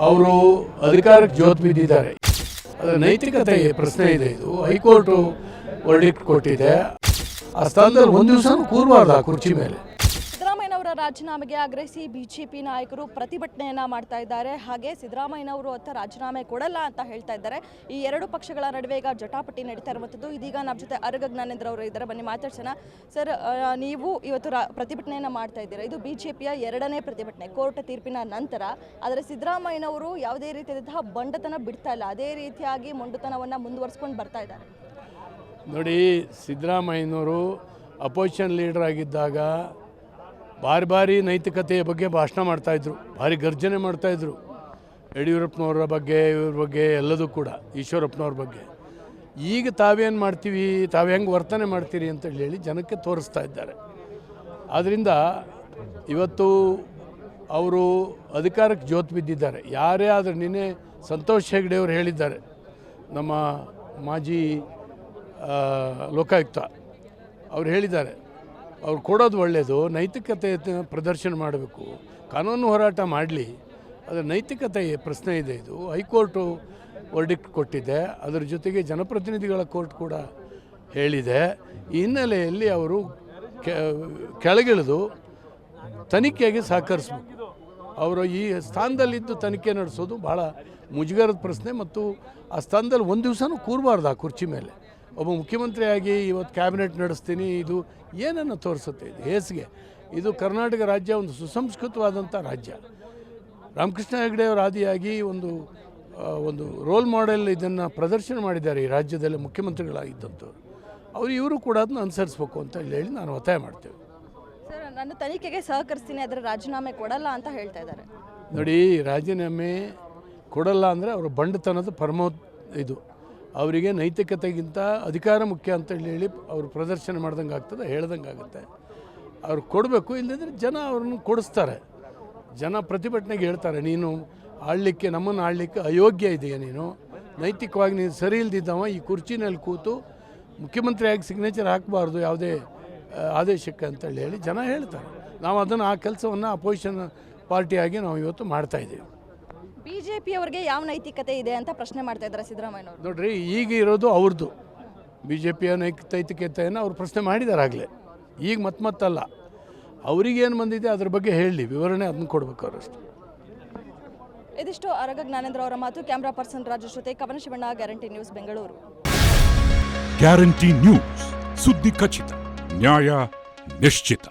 ಅವರು ಅಧಿಕಾರಕ್ಕೆ ಜೋತ್ ಬಿದ್ದಿದ್ದಾರೆ. ಅದರ ನೈತಿಕತೆ ಪ್ರಶ್ನೆ ಇದೆ. ಇದು ಹೈಕೋರ್ಟು ವರ್ಡಿಕ್ಟ್ ಕೊಟ್ಟಿದೆ. ಆ ಸ್ಥಳದಲ್ಲಿ ಒಂದು ದಿವಸ ಕೂರಬಾರ್ದು ಆ ಕುರ್ಚಿ ಮೇಲೆ. ಸಿದ್ದರಾಮಯ್ಯನವರ ರಾಜೀನಾಮೆಗೆ ಆಗ್ರಹಿಸಿ ಬಿಜೆಪಿ ನಾಯಕರು ಪ್ರತಿಭಟನೆಯನ್ನ ಮಾಡ್ತಾ ಇದ್ದಾರೆ. ಹಾಗೆ ಸಿದ್ದರಾಮಯ್ಯನವರು ರಾಜೀನಾಮೆ ಕೊಡಲ್ಲ ಅಂತ ಹೇಳ್ತಾ ಇದ್ದಾರೆ. ಈ ಎರಡು ಪಕ್ಷಗಳ ನಡುವೆ ಈಗ ಜಟಾಪಟಿ ನಡೀತಾ ಇರುವಂಥದ್ದು. ಇದೀಗ ನಮ್ಮ ಜೊತೆ ಅರಗ ಜ್ಞಾನೇಂದ್ರ ಅವರು ಇದ್ದಾರೆ, ಬನ್ನಿ ಮಾತಾಡ್ಸೋಣ. ಸರ್, ನೀವು ಇವತ್ತು ಪ್ರತಿಭಟನೆಯನ್ನ ಮಾಡ್ತಾ ಇದ್ದೀರಾ. ಇದು ಬಿಜೆಪಿಯ ಎರಡನೇ ಪ್ರತಿಭಟನೆ ಕೋರ್ಟ್ ತೀರ್ಪಿನ ನಂತರ. ಆದರೆ ಸಿದ್ದರಾಮಯ್ಯನವರು ಯಾವುದೇ ರೀತಿಯಾದಂತಹ ಬಂಡತನ ಬಿಡ್ತಾ ಇಲ್ಲ, ಅದೇ ರೀತಿಯಾಗಿ ಮೊಂಡುತನವನ್ನು ಮುಂದುವರಿಸ್ಕೊಂಡು ಬರ್ತಾ ಇದ್ದಾರೆ. ನೋಡಿ, ಸಿದ್ದರಾಮಯ್ಯನವರು ಅಪೋಸಿಷನ್ ಲೀಡರ್ ಆಗಿದ್ದಾಗ ಬಾರಿ ನೈತಿಕತೆಯ ಬಗ್ಗೆ ಭಾಷಣ ಮಾಡ್ತಾಯಿದ್ರು, ಭಾರಿ ಗರ್ಜನೆ ಮಾಡ್ತಾಯಿದ್ರು. ಯಡಿಯೂರಪ್ಪನವರ ಬಗ್ಗೆ, ಇವ್ರ ಬಗ್ಗೆ ಎಲ್ಲದೂ ಕೂಡ, ಈಶ್ವರಪ್ಪನವ್ರ ಬಗ್ಗೆ. ಈಗ ತಾವೇನು ಮಾಡ್ತೀವಿ, ತಾವು ಹೆಂಗೆ ವರ್ತನೆ ಮಾಡ್ತೀರಿ ಅಂತ ಹೇಳಿ ಜನಕ್ಕೆ ತೋರಿಸ್ತಾ ಇದ್ದಾರೆ. ಆದ್ದರಿಂದ ಇವತ್ತು ಅವರು ಅಧಿಕಾರಕ್ಕೆ ಜೋತ್ ಬಿದ್ದಿದ್ದಾರೆ. ಯಾರೇ ಆದರೂ ನಿನ್ನೆ ಸಂತೋಷ್ ಹೆಗ್ಡೆ ಅವರು ಹೇಳಿದ್ದಾರೆ, ನಮ್ಮ ಮಾಜಿ ಲೋಕಾಯುಕ್ತ ಅವ್ರು ಹೇಳಿದ್ದಾರೆ, ಅವ್ರು ಕೊಡೋದು ಒಳ್ಳೆಯದು, ನೈತಿಕತೆ ಪ್ರದರ್ಶನ ಮಾಡಬೇಕು, ಕಾನೂನು ಹೋರಾಟ ಮಾಡಲಿ, ಅದರ ನೈತಿಕತೆ ಪ್ರಶ್ನೆ ಇದೆ. ಇದು ಹೈಕೋರ್ಟು ವರ್ಡಿಕ್ಟ್ ಕೊಟ್ಟಿದೆ. ಅದರ ಜೊತೆಗೆ ಜನಪ್ರತಿನಿಧಿಗಳ ಕೋರ್ಟ್ ಕೂಡ ಹೇಳಿದೆ. ಈ ಹಿನ್ನೆಲೆಯಲ್ಲಿ ಅವರು ಕೆಳಗಿಳಿದು ತನಿಖೆಗೆ ಸಹಕರಿಸಬೇಕು. ಅವರು ಈ ಸ್ಥಾನದಲ್ಲಿದ್ದು ತನಿಖೆ ನಡೆಸೋದು ಭಾಳ ಮುಜುಗರದ ಪ್ರಶ್ನೆ. ಮತ್ತು ಆ ಸ್ಥಾನದಲ್ಲಿ ಒಂದು ದಿವಸನೂ ಕೂರಬಾರ್ದು ಆ ಕುರ್ಚಿ ಮೇಲೆ. ಒಬ್ಬ ಮುಖ್ಯಮಂತ್ರಿಯಾಗಿ ಇವತ್ತು ಕ್ಯಾಬಿನೆಟ್ ನಡೆಸ್ತೀನಿ, ಇದು ಏನನ್ನು ತೋರಿಸುತ್ತೆ? ಇದು ಹೇಸಿಗೆ. ಇದು ಕರ್ನಾಟಕ ರಾಜ್ಯ ಒಂದು ಸುಸಂಸ್ಕೃತವಾದಂಥ ರಾಜ್ಯ. ರಾಮಕೃಷ್ಣ ಹೆಗಡೆ ಅವರ ಆದಿಯಾಗಿ ಒಂದು ರೋಲ್ ಮಾಡೆಲ್ ಇದನ್ನು ಪ್ರದರ್ಶನ ಮಾಡಿದ್ದಾರೆ ಈ ರಾಜ್ಯದಲ್ಲಿ ಮುಖ್ಯಮಂತ್ರಿಗಳಾಗಿದ್ದಂಥವ್ರು. ಇವರು ಕೂಡ ಅದನ್ನು ಅನುಸರಿಸಬೇಕು ಅಂತ ಹೇಳಿ ನಾನು ಒತ್ತಾಯ ಮಾಡ್ತೇವೆ. ಸರ್, ನಾನು ತನಿಖೆಗೆ ಸಹಕರಿಸ್ತೀನಿ, ಅದರ ರಾಜೀನಾಮೆ ಕೊಡಲ್ಲ ಅಂತ ಹೇಳ್ತಾ ಇದ್ದಾರೆ. ನೋಡಿ, ರಾಜೀನಾಮೆ ಕೊಡಲ್ಲ ಅಂದರೆ ಅವರು ಬಂಡತನದ ಇದು. ಅವರಿಗೆ ನೈತಿಕತೆಗಿಂತ ಅಧಿಕಾರ ಮುಖ್ಯ ಅಂತ ಹೇಳಿ ಅವರು ಪ್ರದರ್ಶನ ಮಾಡ್ದಂಗೆ ಆಗ್ತದೆ, ಹೇಳ್ದಂಗೆ ಆಗುತ್ತೆ. ಅವ್ರು ಕೊಡಬೇಕು, ಇಲ್ಲದಿದ್ದರೆ ಜನ ಅವ್ರನ್ನ ಕೊಡಿಸ್ತಾರೆ. ಜನ ಪ್ರತಿಭಟನೆಗೆ ಹೇಳ್ತಾರೆ, ನೀನು ಆಳಲಿಕ್ಕೆ, ನಮ್ಮನ್ನು ಆಳಲಿಕ್ಕೆ ಅಯೋಗ್ಯ ಇದೆಯಾ, ನೀನು ನೈತಿಕವಾಗಿ ನೀನು ಸರಿ ಇಲ್ದಿದ್ದವ ಈ ಕುರ್ಚಿನಲ್ಲಿ ಕೂತು ಮುಖ್ಯಮಂತ್ರಿಯಾಗಿ ಸಿಗ್ನೇಚರ್ ಹಾಕಬಾರ್ದು ಯಾವುದೇ ಆದೇಶಕ್ಕೆ ಅಂತೇಳಿ ಹೇಳಿ ಜನ ಹೇಳ್ತಾರೆ. ನಾವು ಅದನ್ನು ಆ ಕೆಲಸವನ್ನು ಅಪೋಸಿಷನ್ ಪಾರ್ಟಿಯಾಗಿ ನಾವು ಇವತ್ತು ಮಾಡ್ತಾಯಿದ್ದೀವಿ. ಬಿಜೆಪಿಯವರಿಗೆ ಯಾವ ನೈತಿಕತೆ ಇದೆ ಅಂತ ಪ್ರಶ್ನೆ ಮಾಡ್ತಾ ಇದ್ದಾರೆ ಸಿದ್ದರಾಮಯ್ಯನವರು. ನೋಡ್ರಿ, ಈಗ ಇರೋದು ಅವ್ರದ್ದು ಬಿಜೆಪಿಯ ನೈತಿಕತೆಯನ್ನು ಅವ್ರು ಪ್ರಶ್ನೆ ಮಾಡಿದಾರಾಗಲೇ. ಈಗ ಮತ್ತಲ್ಲ, ಅವ್ರಿಗೇನು ಬಂದಿದೆ ಅದ್ರ ಬಗ್ಗೆ ಹೇಳಿ ವಿವರಣೆ ಅದನ್ನು ಕೊಡಬೇಕು ಅವರಷ್ಟು. ಇದಿಷ್ಟು ಅರಗ ಜ್ಞಾನೇಂದ್ರ ಅವರ ಮಾತು. ಕ್ಯಾಮ್ರಾ ಪರ್ಸನ್ ರಾಜೇಶ್ ಜೊತೆ ಕವನ Shivanna, guarantee news, Bengaluru. Guarantee news, ಸುದ್ದಿ ಖಚಿತ, ನ್ಯಾಯ ನಿಶ್ಚಿತ.